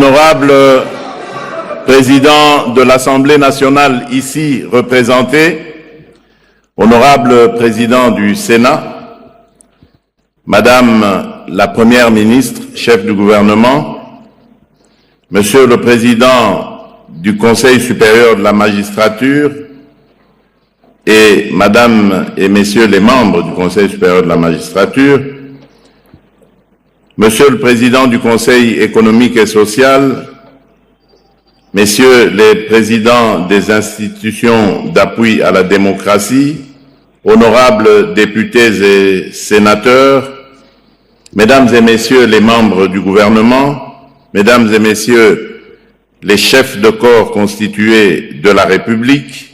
Honorable Président de l'Assemblée nationale ici représenté, Honorable Président du Sénat, Madame la Première ministre, chef du gouvernement, Monsieur le Président du Conseil supérieur de la magistrature et Madame et Messieurs les membres du Conseil supérieur de la magistrature, Monsieur le Président du Conseil économique et social, Messieurs les présidents des institutions d'appui à la démocratie, honorables députés et sénateurs, Mesdames et Messieurs les membres du gouvernement, Mesdames et Messieurs les chefs de corps constitués de la République,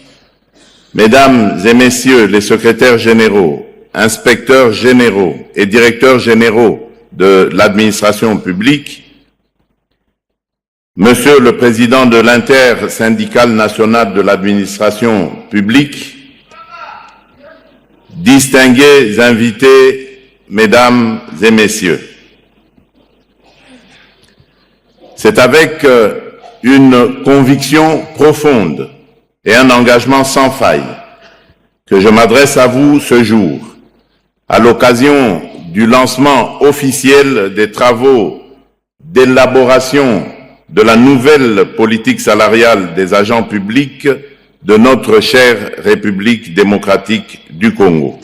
Mesdames et Messieurs les secrétaires généraux, inspecteurs généraux et directeurs généraux de l'administration publique, Monsieur le Président de l'Intersyndicale nationale de l'administration publique, distingués invités, Mesdames et Messieurs, c'est avec une conviction profonde et un engagement sans faille que je m'adresse à vous ce jour, à l'occasion du lancement officiel des travaux d'élaboration de la nouvelle politique salariale des agents publics de notre chère République démocratique du Congo.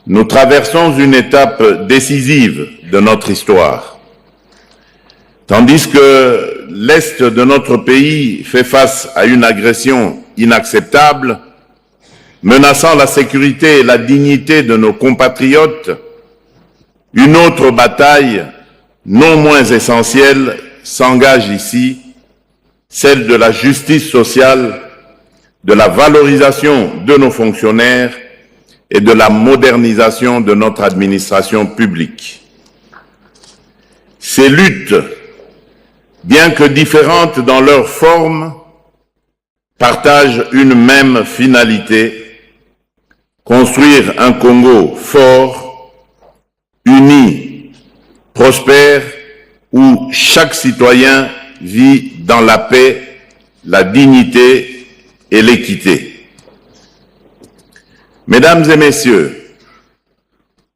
Nous traversons une étape décisive de notre histoire. Tandis que l'Est de notre pays fait face à une agression inacceptable, menaçant la sécurité et la dignité de nos compatriotes, une autre bataille, non moins essentielle, s'engage ici, celle de la justice sociale, de la valorisation de nos fonctionnaires et de la modernisation de notre administration publique. Ces luttes, bien que différentes dans leur forme, partagent une même finalité: construire un Congo fort, uni, prospère, où chaque citoyen vit dans la paix, la dignité et l'équité. Mesdames et Messieurs,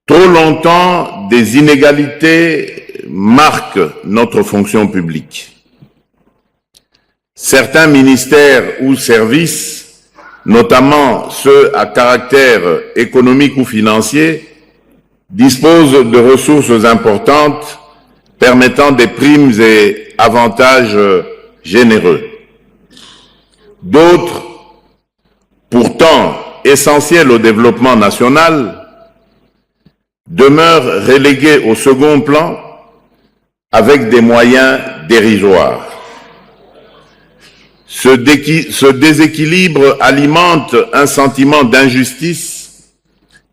trop longtemps, des inégalités marquent notre fonction publique. Certains ministères ou services, notamment ceux à caractère économique ou financier, disposent de ressources importantes permettant des primes et avantages généreux. D'autres, pourtant essentiels au développement national, demeurent relégués au second plan avec des moyens dérisoires. Ce déséquilibre alimente un sentiment d'injustice,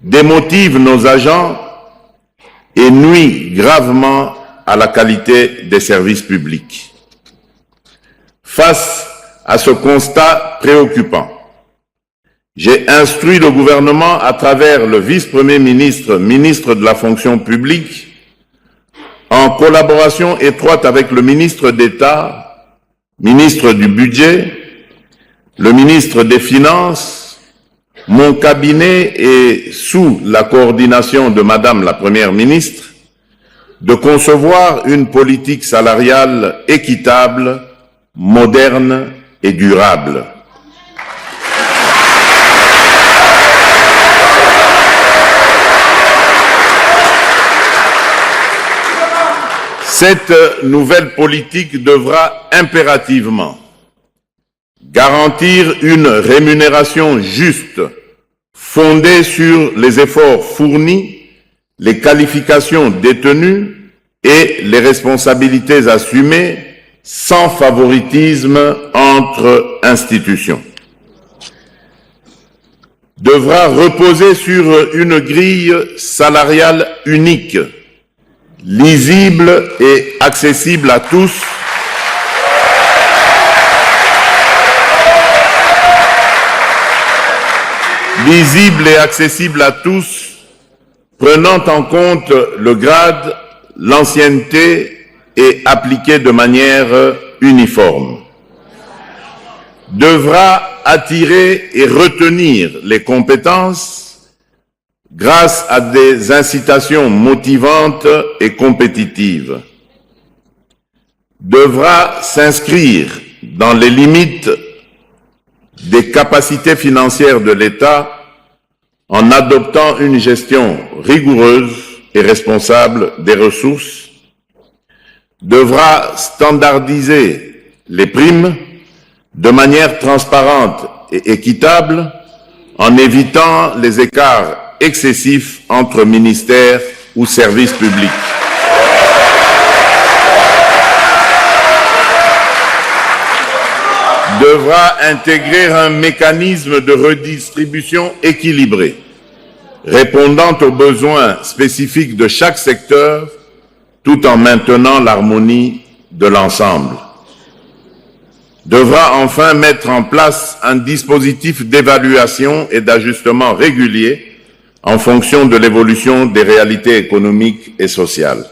démotive nos agents et nuit gravement à la qualité des services publics. Face à ce constat préoccupant, j'ai instruit le gouvernement à travers le vice-premier ministre, ministre de la fonction publique, en collaboration étroite avec le ministre d'État, ministre du Budget, le ministre des Finances, mon cabinet et sous la coordination de Madame la Première ministre, de concevoir une politique salariale équitable, moderne et durable. Cette nouvelle politique devra impérativement garantir une rémunération juste, fondée sur les efforts fournis, les qualifications détenues et les responsabilités assumées, sans favoritisme entre institutions. Devra reposer sur une grille salariale unique, lisible et accessible à tous, prenant en compte le grade, l'ancienneté, et appliquée de manière uniforme. Devra attirer et retenir les compétences grâce à des incitations motivantes et compétitives. Devra s'inscrire dans les limites des capacités financières de l'État en adoptant une gestion rigoureuse et responsable des ressources, devra standardiser les primes de manière transparente et équitable en évitant les écarts excessifs entre ministères ou services publics. Devra intégrer un mécanisme de redistribution équilibré, répondant aux besoins spécifiques de chaque secteur, tout en maintenant l'harmonie de l'ensemble. Devra enfin mettre en place un dispositif d'évaluation et d'ajustement régulier en fonction de l'évolution des réalités économiques et sociales.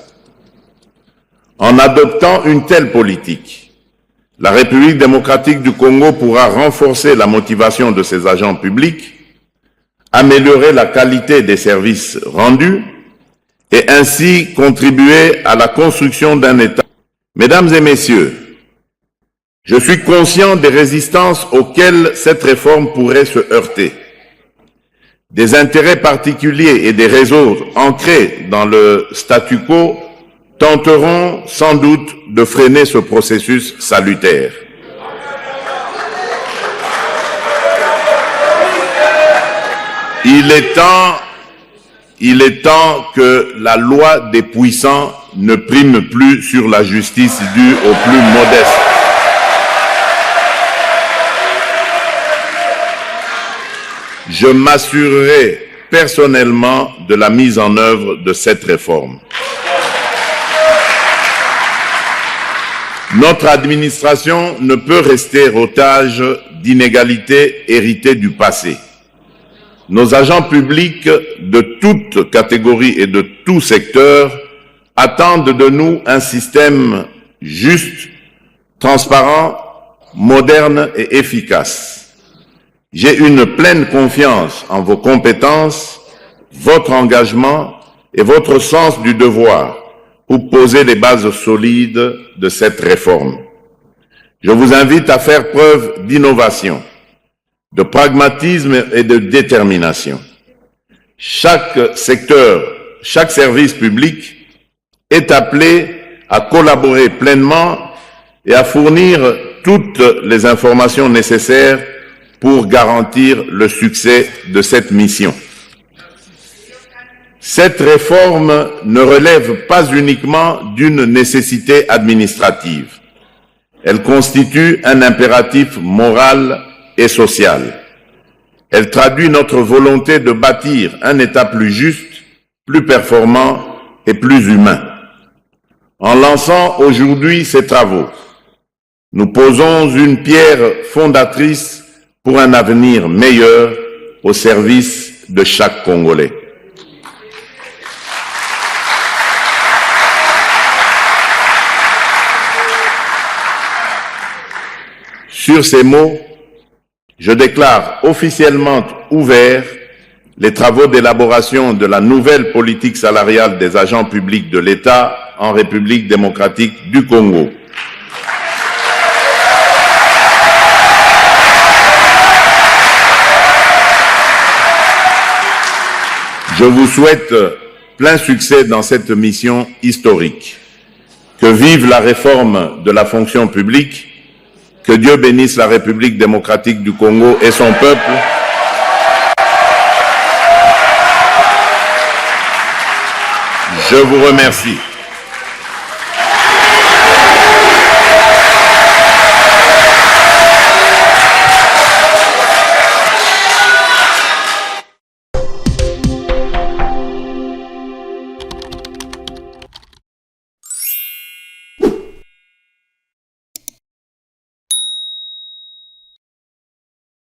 En adoptant une telle politique, la République démocratique du Congo pourra renforcer la motivation de ses agents publics, améliorer la qualité des services rendus et ainsi contribuer à la construction d'un État. Mesdames et messieurs, je suis conscient des résistances auxquelles cette réforme pourrait se heurter. Des intérêts particuliers et des réseaux ancrés dans le statu quo tenteront sans doute de freiner ce processus salutaire. Il est temps que la loi des puissants ne prime plus sur la justice due aux plus modestes. Je m'assurerai personnellement de la mise en œuvre de cette réforme. Notre administration ne peut rester otage d'inégalités héritées du passé. Nos agents publics de toutes catégories et de tout secteur attendent de nous un système juste, transparent, moderne et efficace. J'ai une pleine confiance en vos compétences, votre engagement et votre sens du devoir pour poser les bases solides de cette réforme. Je vous invite à faire preuve d'innovation, de pragmatisme et de détermination. Chaque secteur, chaque service public est appelé à collaborer pleinement et à fournir toutes les informations nécessaires pour garantir le succès de cette mission. Cette réforme ne relève pas uniquement d'une nécessité administrative. Elle constitue un impératif moral et social. Elle traduit notre volonté de bâtir un État plus juste, plus performant et plus humain. En lançant aujourd'hui ces travaux, nous posons une pierre fondatrice pour un avenir meilleur au service de chaque Congolais. Sur ces mots, je déclare officiellement ouverts les travaux d'élaboration de la nouvelle politique salariale des agents publics de l'État en République démocratique du Congo. Je vous souhaite plein succès dans cette mission historique. Que vive la réforme de la fonction publique. Que Dieu bénisse la République démocratique du Congo et son peuple. Je vous remercie.